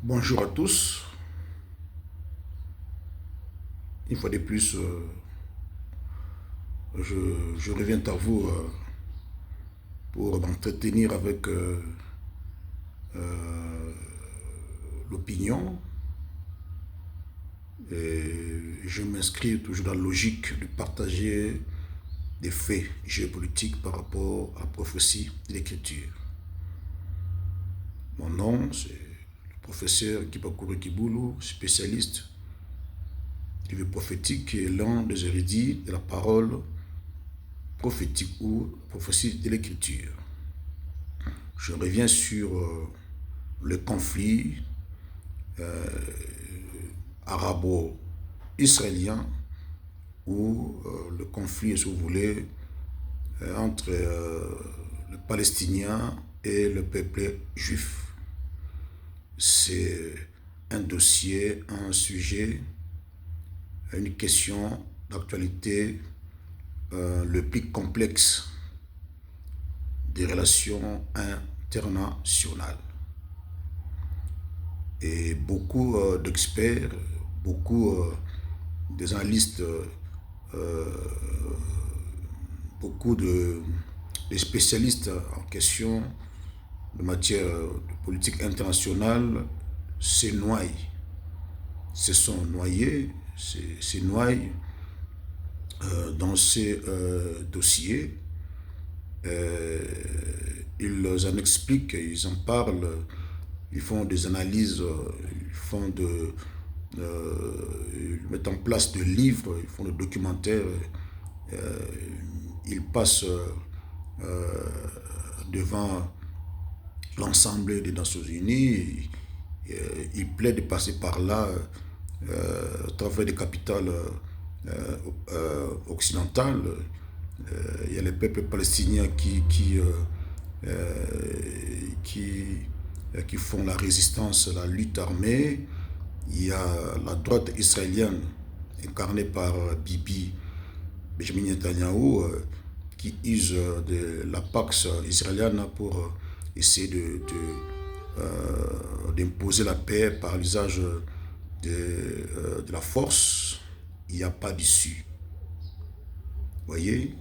Bonjour à tous. Une fois de plus, je reviens à vous pour m'entretenir avec l'opinion. Et je m'inscris toujours dans la logique de partager des faits géopolitiques par rapport à la prophétie de l'Écriture. Mon nom, c'est le professeur Kipakuru Kibulu, spécialiste du livre prophétique et l'un des érudits de la parole prophétique ou prophétie de l'Écriture. Je reviens sur le conflit arabo-israélien ou le conflit, si vous voulez, entre les Palestiniens et le peuple juif. C'est un dossier, un sujet, une question d'actualité le plus complexe des relations internationales. Et beaucoup d'experts, beaucoup des analystes, beaucoup de spécialistes en question de matière de politique internationale se noient, se sont noyés, se noient dans ces dossiers. Ils en expliquent, ils en parlent, ils font des analyses, ils mettent en place des livres, ils font des documentaires, ils passent devant l'ensemble des Nations Unies, ils plaident de passer par là à travers des capitales occidentales. Il y a les peuples palestiniens qui font la résistance, la lutte armée. Il y a la droite israélienne incarnée par Bibi Benjamin Netanyahu qui use de la Pax israélienne pour essayer d'imposer la paix par l'usage de la force. Il n'y a pas d'issue. Vous voyez,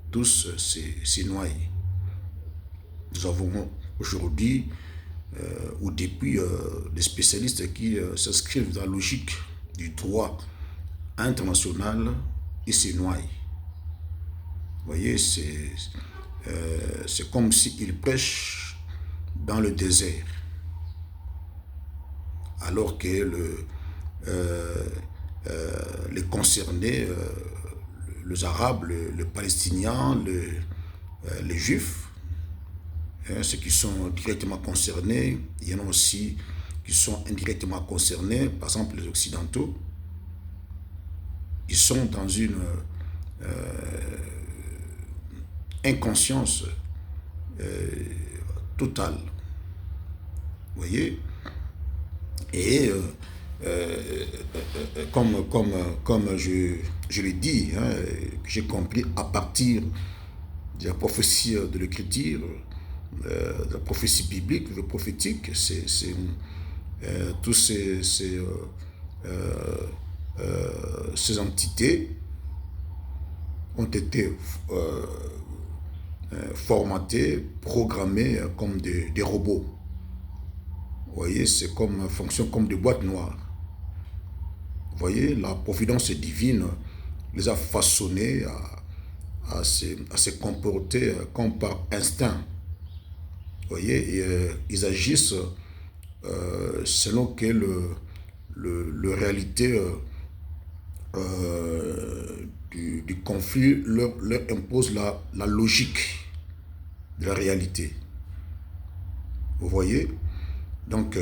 tous se noient. Nous avons aujourd'hui ou depuis des spécialistes qui s'inscrivent dans la logique du droit international et se noient. Vous voyez, c'est comme s'ils prêchent dans le désert. Alors que les concernés, les Arabes, les Palestiniens, les Juifs, ceux qui sont directement concernés, il y en a aussi qui sont indirectement concernés, par exemple les Occidentaux, ils sont dans une inconscience totale. Vous voyez? Et comme je l'ai dit, j'ai compris à partir de la prophétie de l'Écriture, de la prophétie biblique, le prophétique, tous ces entités ont été formatées, programmées comme des robots. Vous voyez, c'est comme fonctionne comme des boîtes noires. Vous voyez, la providence divine les a façonnés à se comporter comme par instinct. Vous voyez, et, ils agissent selon que le réalité du conflit leur impose la logique de la réalité. Vous voyez? Donc,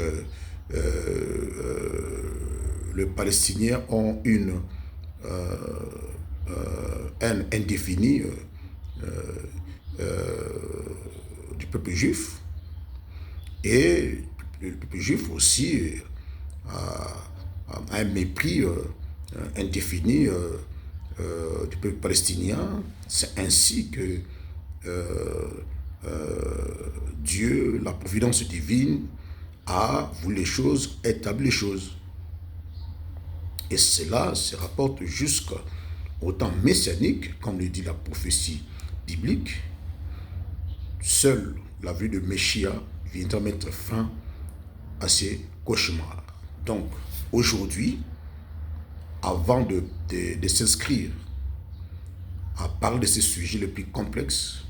les Palestiniens ont une haine indéfinie du peuple juif, et le peuple juif aussi a un mépris indéfini du peuple palestinien. C'est ainsi que Dieu, la providence divine, a voulu les choses, établi les choses. Et cela se rapporte jusqu'au temps messianique, comme le dit la prophétie biblique. Seule la vue de Messia viendra mettre fin à ces cauchemars. Donc, aujourd'hui, avant de s'inscrire à parler de ces sujets les plus complexes,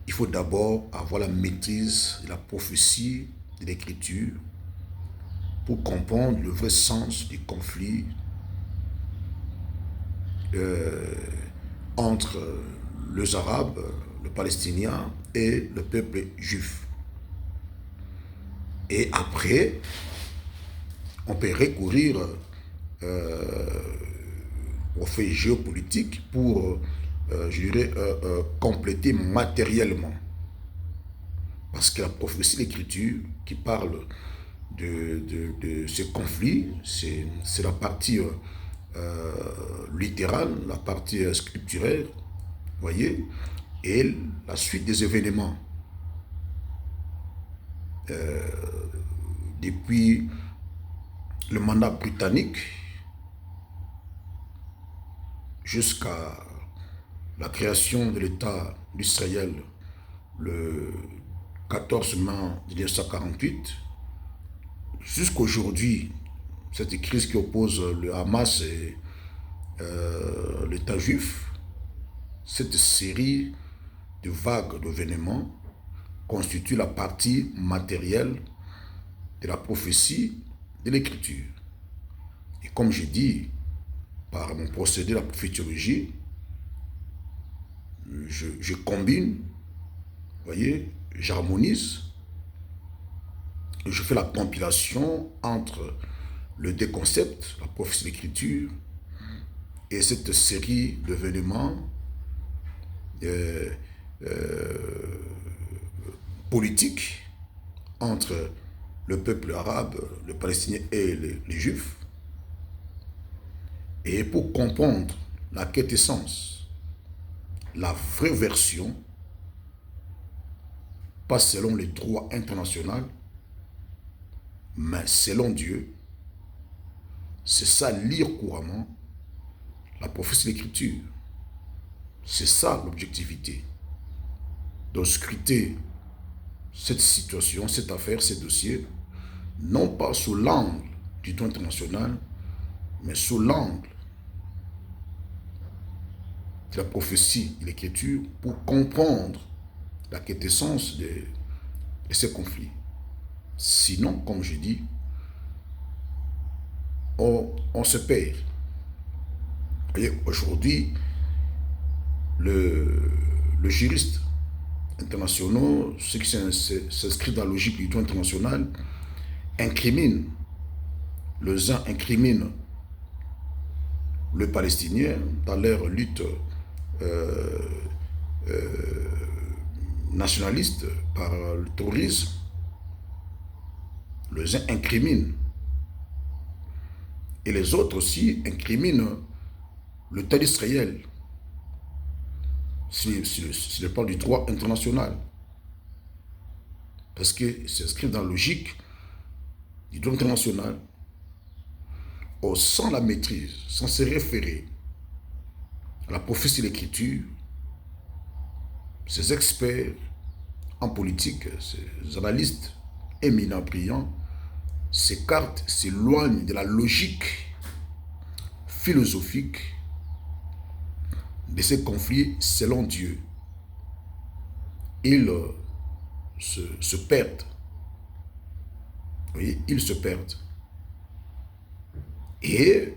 il faut d'abord avoir la maîtrise de la prophétie de l'Écriture pour comprendre le vrai sens du conflit entre les Arabes, le Palestinien et le peuple juif. Et après, on peut recourir aux faits géopolitiques pour, je dirais, compléter matériellement. Parce que la prophétie de l'Écriture qui parle de ce conflit, c'est la partie littérale, la partie scripturaire, voyez, et la suite des événements. Depuis le mandat britannique jusqu'à la création de l'État d'Israël le 14 mai 1948, jusqu'aujourd'hui, cette crise qui oppose le Hamas et l'État juif, cette série de vagues d'événements constitue la partie matérielle de la prophétie de l'Écriture. Et comme j'ai dit, par mon procédé de la prophétologie, je combine, vous voyez, j'harmonise, je fais la compilation entre les deux concepts, la prophétie de l'Écriture, et cette série d'événements politiques entre le peuple arabe, le palestinien et les juifs. Et pour comprendre la quintessence, la vraie version, pas selon les droits internationaux, mais selon Dieu, c'est ça lire couramment la prophétie de l'Écriture. C'est ça l'objectivité. Donc scruter cette situation, cette affaire, ces dossiers, non pas sous l'angle du droit international, mais sous l'angle de la prophétie et l'Écriture pour comprendre la quintessence de ces conflits. Sinon, comme je dis, on se perd. Vous voyez, aujourd'hui, le juriste international, ceux qui s'inscrivent dans la logique du droit international, incriminent, les uns incriminent le Palestinien dans leur lutte nationaliste par le terrorisme. Les uns incriminent et les autres aussi incriminent l'État d'Israël sur le plan du droit international. Parce qu'ils s'inscrivent dans la logique du droit international sans la maîtrise, sans se référer à la prophétie de l'Écriture. Ces experts en politique, ces analystes éminents, brillants, s'écartent, s'éloignent de la logique philosophique de ces conflits selon Dieu. Ils se perdent. Vous voyez, ils se perdent. Et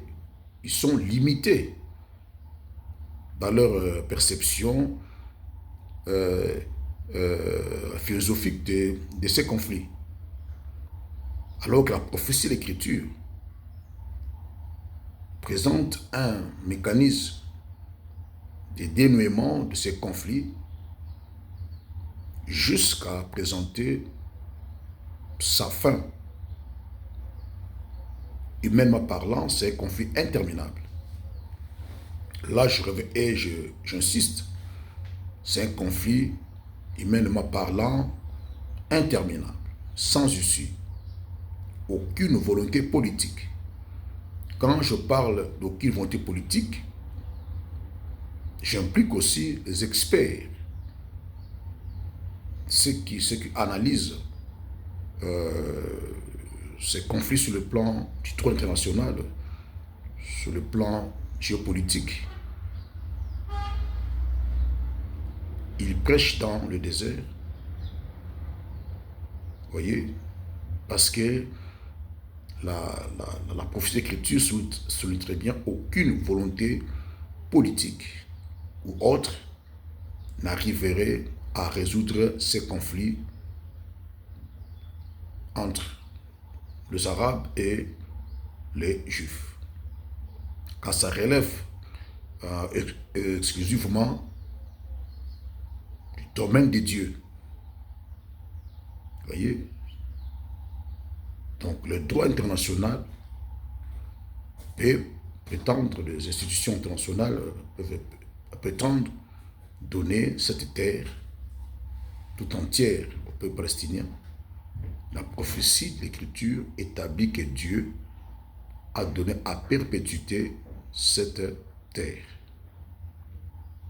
ils sont limités dans leur perception philosophique de ces conflits. Alors que la prophétie de l'Écriture présente un mécanisme de dénouement de ces conflits jusqu'à présenter sa fin. Humainement parlant, c'est un conflit interminable. Là, j'insiste, c'est un conflit, humainement parlant, interminable, sans issue. aucune volonté politique. Quand je parle d'aucune volonté politique, j'implique aussi les experts, ceux qui analysent ces conflits sur le plan du droit international, sur le plan géopolitique. Ils prêchent dans le désert, vous voyez, parce que la prophétie d'écriture souligne très bien aucune volonté politique ou autre n'arriverait à résoudre ces conflits entre les Arabes et les Juifs. Quand ça relève exclusivement du domaine de Dieu. Vous voyez? Donc le droit international peut prétendre, les institutions internationales peuvent prétendre donner cette terre tout entière au peuple palestinien. La prophétie de l'Écriture établit que Dieu a donné à perpétuité cette terre.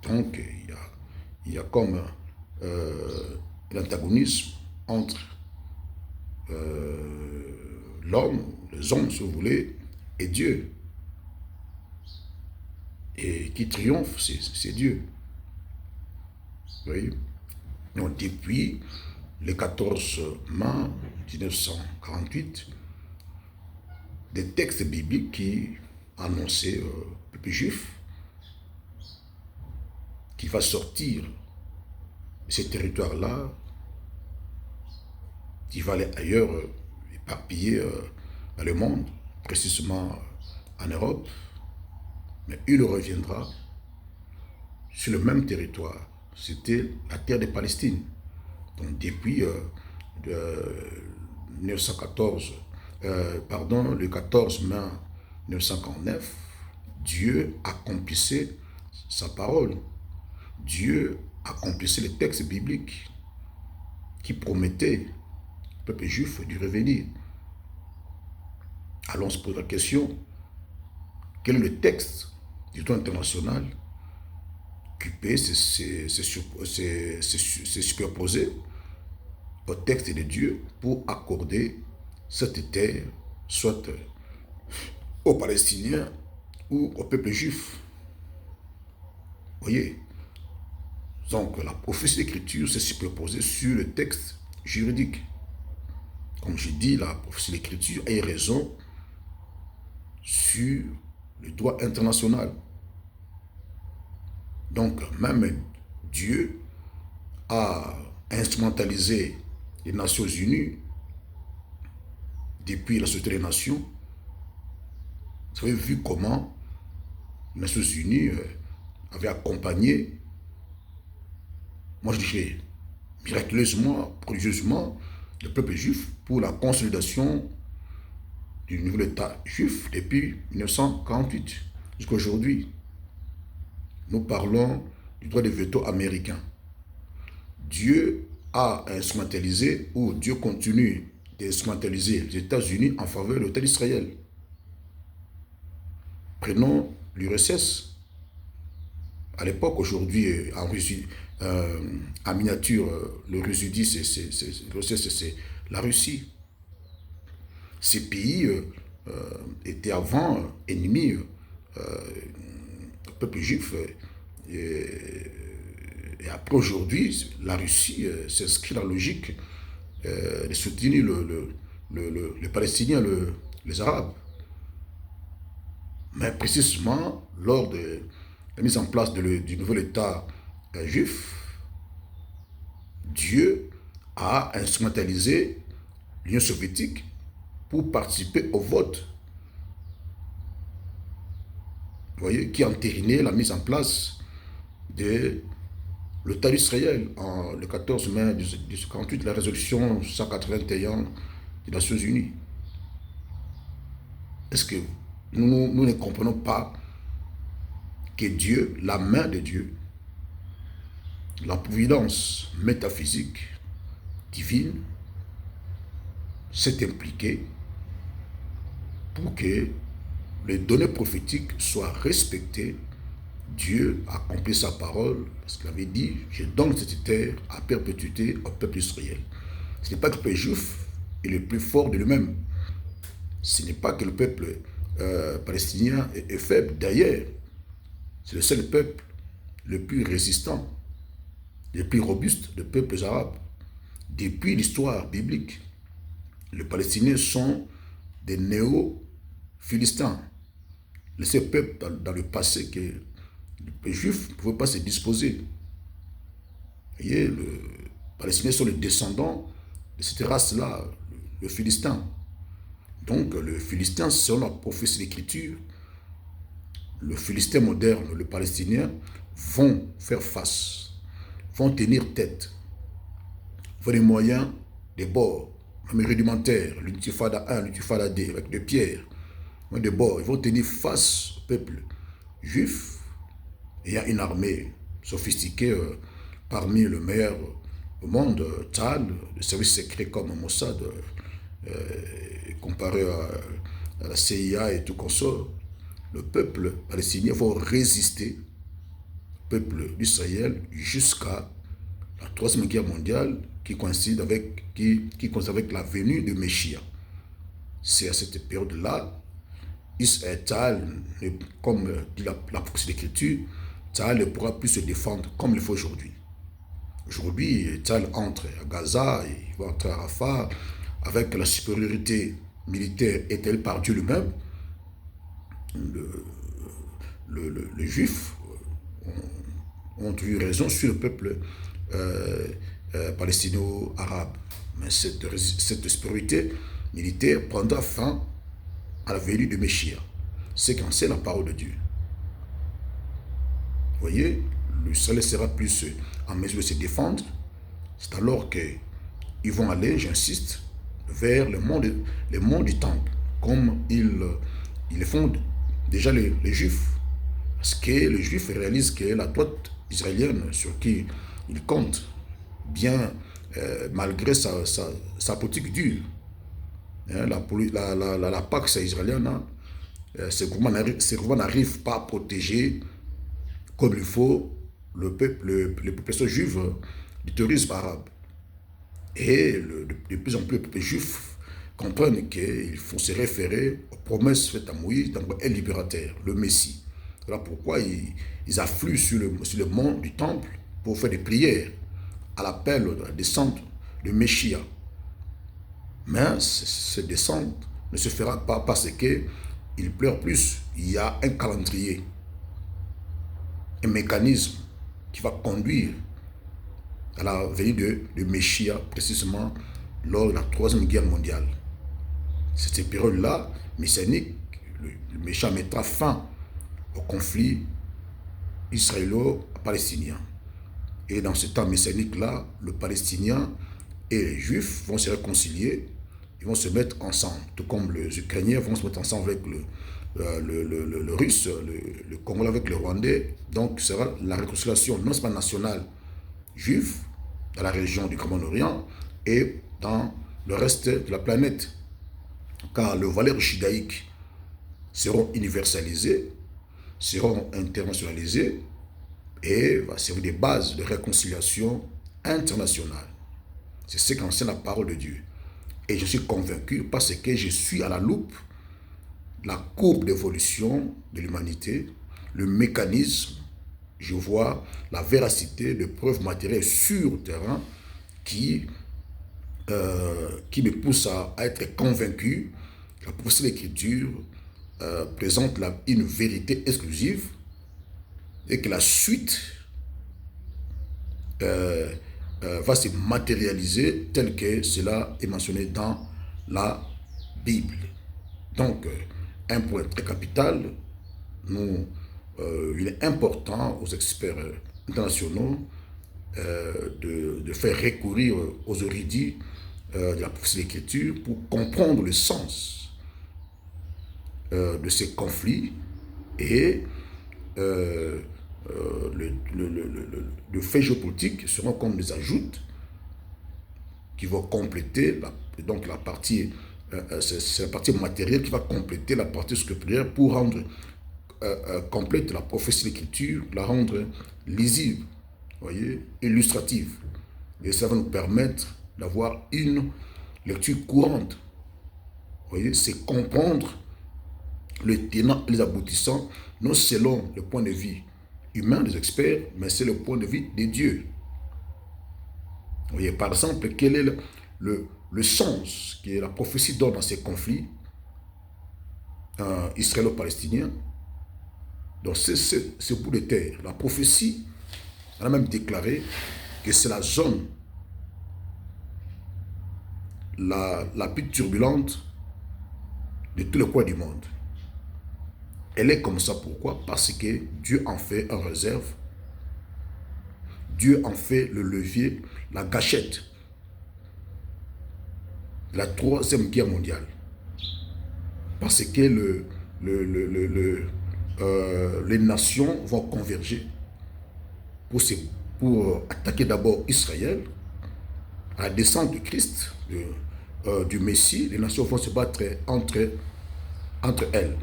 Donc, il y a comme l'antagonisme entre l'homme, les hommes, si vous voulez, et Dieu. Et qui triomphe, c'est Dieu. Vous voyez? Donc, depuis le 14 mai 1948, des textes bibliques qui annonçaient au peuple juif qui va sortir de ces territoires-là, qui va aller ailleurs, éparpillé dans le monde, précisément en Europe, mais il reviendra sur le même territoire. C'était la terre de Palestine. Donc depuis 1914, le 14 mai 1949, Dieu accomplissait sa parole. Dieu accomplissait les textes bibliques qui promettaient au peuple juif de revenir. Alors on se pose la question, quel est le texte du droit international qui peut se superposer au texte de Dieu pour accorder cette terre, soit aux Palestiniens ou au peuple juif. Vous voyez? Donc la prophétie d'écriture s'est superposée sur le texte juridique. Comme je dis, la prophétie d'écriture a raison sur le droit international. Donc même Dieu a instrumentalisé les Nations Unies depuis la Société des Nations. Vous avez vu comment les Nations Unies avaient accompagné, moi je dirais miraculeusement, prodigieusement, le peuple juif pour la consolidation du nouvel État juif depuis 1948 jusqu'à aujourd'hui. Nous parlons du droit de veto américain. Dieu a instrumentalisé, ou Dieu continue d'instrumentaliser les États-Unis en faveur de l'État d'Israël. Prenons l'URSS. À l'époque, aujourd'hui, en miniature, le Russie, c'est la Russie. Ces pays étaient avant ennemis du peuple juif. Et après, aujourd'hui, la Russie s'inscrit dans la logique de soutenir les Palestiniens, les Arabes. Mais précisément, lors de la mise en place du nouvel État juif, Dieu a instrumentalisé l'Union soviétique pour participer au vote. Vous voyez, qui a entériné la mise en place de l'État d'Israël le 14 mai 1948, la résolution 181 des Nations Unies. Est-ce que nous ne comprenons pas que Dieu, la main de Dieu, la providence métaphysique, divine, s'est impliquée pour que les données prophétiques soient respectées. Dieu a accompli sa parole parce qu'il avait dit « Je donne cette terre à perpétuité au peuple d'Israël ». Ce n'est pas que le peuple juif est le plus fort de lui-même. Ce n'est pas que le peuple palestinien est faible. D'ailleurs, c'est le seul peuple le plus résistant, le plus robuste des peuples arabes. Depuis l'histoire biblique, les Palestiniens sont des néo-philistins. Le seul peuple dans le passé que les Juifs ne pouvaient pas se disposer. Vous voyez, les Palestiniens sont les descendants de cette race-là, le Philistin. Donc, le Philistin, selon la prophétie de l'Écriture, le Philistin moderne, le Palestinien, vont faire face, vont tenir tête, vont les moyens des bords, même rudimentaires, l'intifada 1, l'intifada 2, avec des pierres, des bords, ils vont tenir face au peuple juif. Il y a une armée sophistiquée parmi le meilleur au monde, Tzal, le service secret comme Mossad, comparé à la CIA et tout consort. Le peuple palestinien va résister au peuple d'Israël jusqu'à la Troisième Guerre mondiale qui coïncide avec la venue de Messia. C'est à cette période-là, Tzal, comme dit la prophétie d'Écriture, Tzal ne pourra plus se défendre comme il faut aujourd'hui. Aujourd'hui, Tzal entre à Gaza, il va entrer à Rafah, avec la supériorité militaire est-elle par Dieu lui-même. Les Juifs ont eu raison sur le peuple palestino-arabe. Mais cette supériorité militaire prendra fin à la venue de Messia. C'est quand c'est la parole de Dieu. Vous voyez, l'Israël sera plus en mesure de se défendre. C'est alors qu'ils vont aller, j'insiste, vers le monde du temple, comme ils le font déjà les Juifs. Parce que les Juifs réalisent que la droite israélienne, sur qui ils comptent, bien malgré sa politique dure, hein, la Pax israélienne, ces gouvernements n'arrivent pas à protéger comme il faut les populations juives du terrorisme arabe. Et de plus en plus, les peuples juifs comprennent qu'il faut se référer aux promesses faites à Moïse d'envoyer un libérateur, le Messie. Voilà pourquoi ils affluent sur le mont du temple pour faire des prières à l'appel de la descente de Messia. Mais cette descente ne se fera pas parce qu'il pleure plus. Il y a un calendrier, un mécanisme qui va conduire à la venue de Messia, précisément lors de la Troisième Guerre mondiale. C'est cette période-là, messianique, le Messia mettra fin au conflit israélo-palestinien. Et dans ce temps messianique-là, le Palestinien et les Juifs vont se réconcilier, ils vont se mettre ensemble, tout comme les Ukrainiens vont se mettre ensemble avec le Russe, le Congolais avec le Rwandais. Donc, ce sera la réconciliation non seulement nationale juive dans la région du Grand Orient et dans le reste de la planète. Car les valeurs judaïques seront universalisées, seront internationalisées et va servir des bases de réconciliation internationale. C'est ce qu'enseigne la parole de Dieu. Et je suis convaincu parce que je suis à la loupe la courbe d'évolution de l'humanité, le mécanisme, je vois la véracité de preuves matérielles sur le terrain qui me pousse à être convaincu que la prophétie de l'Écriture présente une vérité exclusive et que la suite va se matérialiser tel que cela est mentionné dans la Bible. Donc, un point très capital, il est important aux experts internationaux de faire recourir aux érudits de la prophétie de l'Écriture pour comprendre le sens de ces conflits et le fait géopolitique seront comme des ajoutes qui vont compléter la partie c'est la partie matérielle qui va compléter la partie scripturaire pour rendre complète la prophétie de l'écriture, la rendre lisible, voyez, illustrative. Et ça va nous permettre d'avoir une lecture courante. Voyez, c'est comprendre le tenant et les aboutissants, non selon le point de vue humain des experts, mais c'est le point de vue de Dieu. Vous voyez, par exemple, quel est le sens que la prophétie donne dans ces conflits israélo-palestiniens. Donc, ce bout de terre, la prophétie, elle a même déclaré que c'est la zone la plus turbulente de tout le coin du monde. Elle est comme ça, pourquoi? Parce que Dieu en fait en réserve. Dieu en fait le levier, la gâchette de la Troisième Guerre mondiale. Parce que les nations vont converger pour attaquer d'abord Israël, à la descente du Christ, du Messie. Les nations vont se battre entre elles.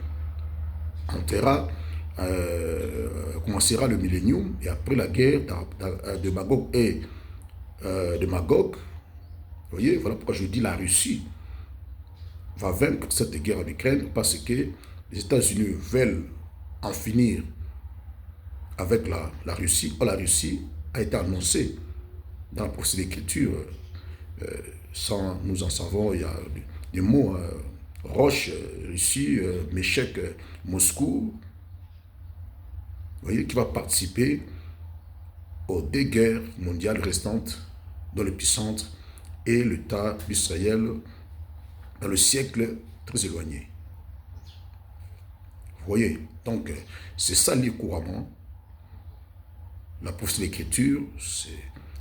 Commencera le millénium et après la guerre de Magog et de Magog. Vous voyez, voilà pourquoi je dis la Russie va vaincre cette guerre en Ukraine, parce que les États-Unis veulent en finir avec la Russie. Or, la Russie a été annoncée dans la prophétie d'écriture. Nous en savons, il y a des mots, Roche, Russie, Méchec, Moscou, vous voyez, qui va participer aux 2 guerres mondiales restantes dans l'épicentre et l'État d'Israël dans le siècle très éloigné. Vous voyez, donc c'est ça lire couramment. La prophétie de l'écriture,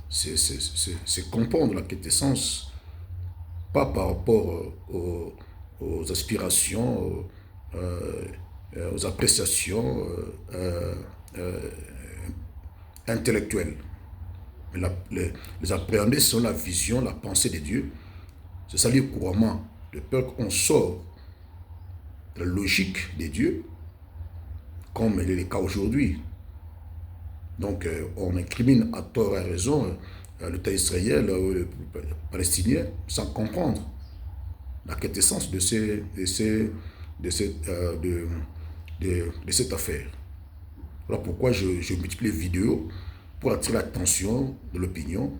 c'est comprendre la quintessence, pas par rapport aux aspirations, aux appréciations intellectuelles. Mais les appréhender selon la vision, la pensée de Dieu. C'est ça lire couramment, de peur qu'on sort de la logique de Dieu, comme il est le cas aujourd'hui. Donc, on incrimine à tort et à raison l'État israélien, le palestinien, sans comprendre la quintessence de cette affaire. Voilà pourquoi je multiplie les vidéos pour attirer l'attention de l'opinion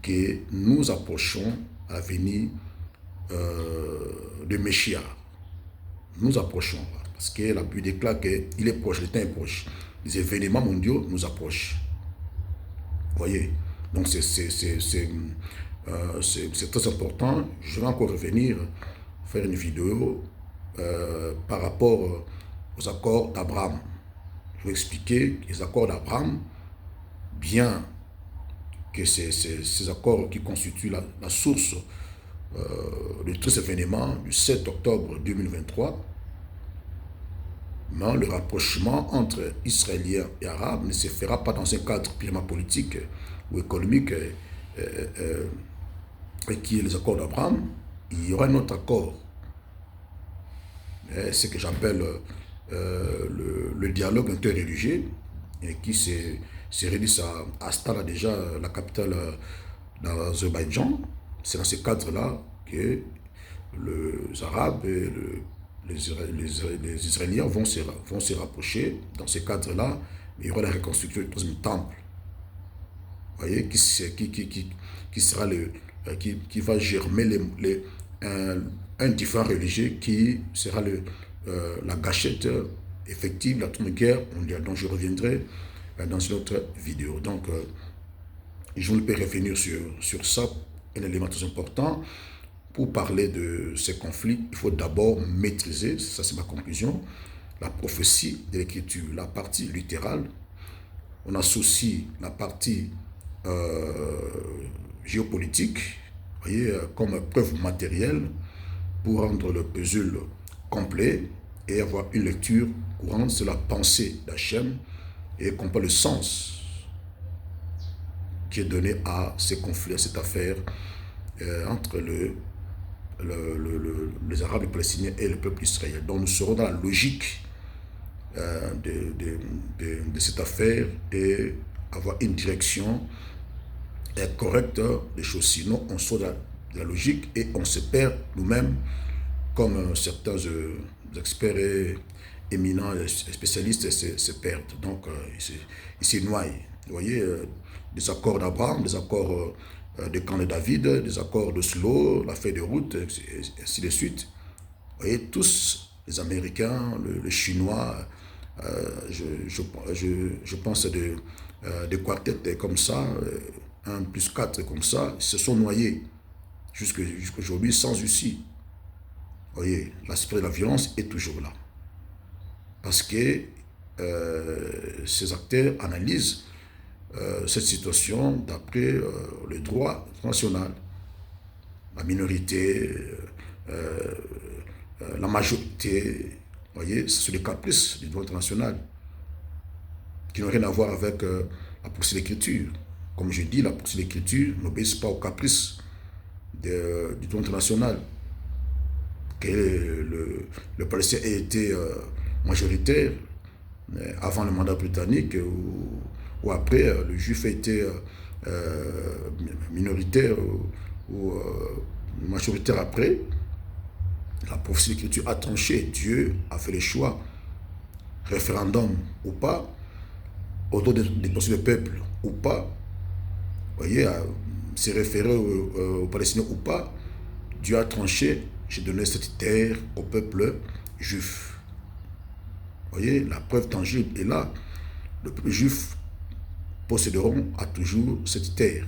que nous approchons à la venue de Messia. Nous approchons, parce que la Bible déclare qu'il est proche, le temps est proche. Les événements mondiaux nous approchent. Vous voyez? Donc c'est très important. Je vais encore revenir faire une vidéo par rapport aux accords d'Abraham. Je vais expliquer les accords d'Abraham, bien que ces accords qui constituent la source de tous ces événements du 7 octobre 2023, mais le rapprochement entre Israéliens et Arabes ne se fera pas dans un cadre purement politique ou économique qui est les accords d'Abraham. Il y aura un autre accord, ce que j'appelle le dialogue interreligieux, qui se réunit à Astana, déjà la capitale d'Azerbaïdjan. C'est dans ce cadre-là que les Arabes et les Israéliens vont se rapprocher. Dans ce cadre-là, il y aura la reconstruction du troisième temple. Vous voyez, qui sera qui va germer un différent religieux qui sera la gâchette effective de la Troisième Guerre mondiale. Donc je reviendrai dans une autre vidéo. Donc je peux revenir sur ça, un élément très important. Pour parler de ces conflits, il faut d'abord maîtriser, ça c'est ma conclusion, la prophétie de l'écriture, la partie littérale. On associe la partie géopolitique, voyez, comme preuve matérielle pour rendre le puzzle complet et avoir une lecture courante sur la pensée d'Hachem et comprendre le sens qui est donné à ces conflits, à cette affaire entre les Arabes, les Palestiniens et le peuple israélien. Donc nous serons dans la logique de cette affaire et avoir une direction correcte des choses. Sinon, on sort de la logique et on se perd nous-mêmes, comme certains experts et éminents spécialistes se perdent. Donc, ils se noient. Vous voyez, des accords d'Abraham, des accords de camp de David, des accords d'Oslo, la feuille de route, et ainsi de suite. Vous voyez, tous les Américains, les Chinois, je pense de quartettes comme ça, 1 plus 4 comme ça, se sont noyés jusqu'aujourd'hui sans issue. Vous voyez, l'aspect de la violence est toujours là. Parce que ces acteurs analysent cette situation d'après le droit international. La minorité, la majorité, vous voyez, c'est le caprice du droit international qui n'a rien à voir avec la poursuite d'écriture. Comme je dis, la poursuite d'écriture n'obéit pas au caprice du droit international. Que le Palestin ait été majoritaire avant le mandat britannique ou après, le juif a été minoritaire ou majoritaire après. La prophétie de l'Écriture a tranché. Dieu a fait le choix, référendum ou pas, autour des pensées du peuple ou pas, vous voyez, s'est référé aux Palestiniens ou pas. Dieu a tranché, j'ai donné cette terre au peuple juif. Vous voyez, la preuve tangible est là. Le peuple juif posséderont à toujours cette terre,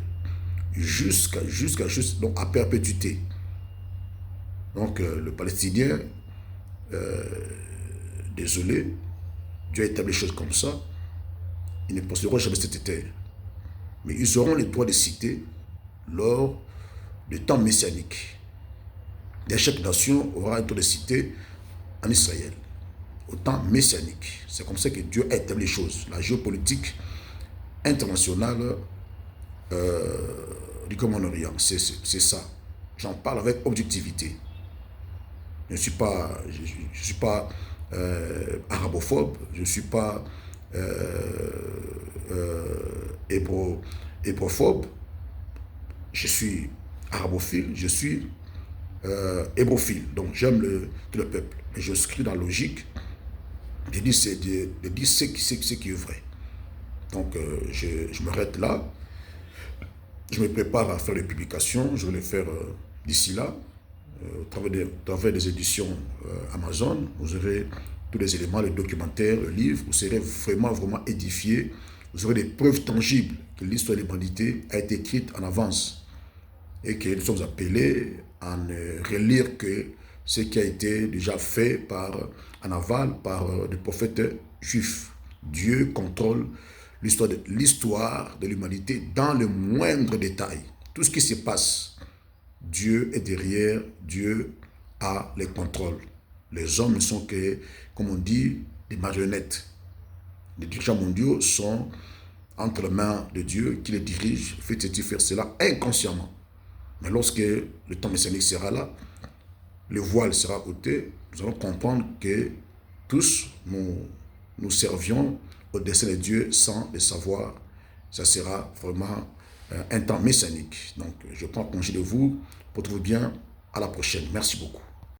donc à perpétuité. Donc le Palestinien, désolé, Dieu a établi les choses comme ça, ils ne posséderont jamais cette terre. Mais ils auront le droit de citer lors du temps messianique. Chaque nation aura un droit de citer en Israël, au temps messianique. C'est comme ça que Dieu a établi les choses. La géopolitique internationale du Moyen-Orient, c'est ça. J'en parle avec objectivité. Je ne suis pas arabophobe, je ne suis pas hébrophobe, je suis arabophile, je suis hébrophile. Donc j'aime tout le peuple. Mais je s'inscris dans la logique de dire ce qui est vrai. Donc je m'arrête là. Je me prépare à faire les publications. Je vais les faire d'ici là. Au travers des éditions Amazon, vous aurez tous les éléments, les documentaires, le livre. Vous serez vraiment édifié. Vous aurez des preuves tangibles que l'histoire de l'humanité a été écrite en avance et que nous sommes appelés à ne relire que ce qui a été déjà fait en aval par des prophètes juifs. Dieu contrôle l'histoire de l'humanité dans le moindre détail. Tout ce qui se passe, Dieu est derrière, Dieu a les contrôles. Les hommes ne sont que, comme on dit, des marionnettes. Les dirigeants mondiaux sont entre les mains de Dieu qui les dirige, fait ceci, faire cela inconsciemment. Mais lorsque le temps messianique sera là, le voile sera ôté, nous allons comprendre que tous nous servions au dessein de Dieu sans le savoir. Ça sera vraiment un temps messianique. Donc, je prends congé de vous. Portez-vous bien. À la prochaine. Merci beaucoup.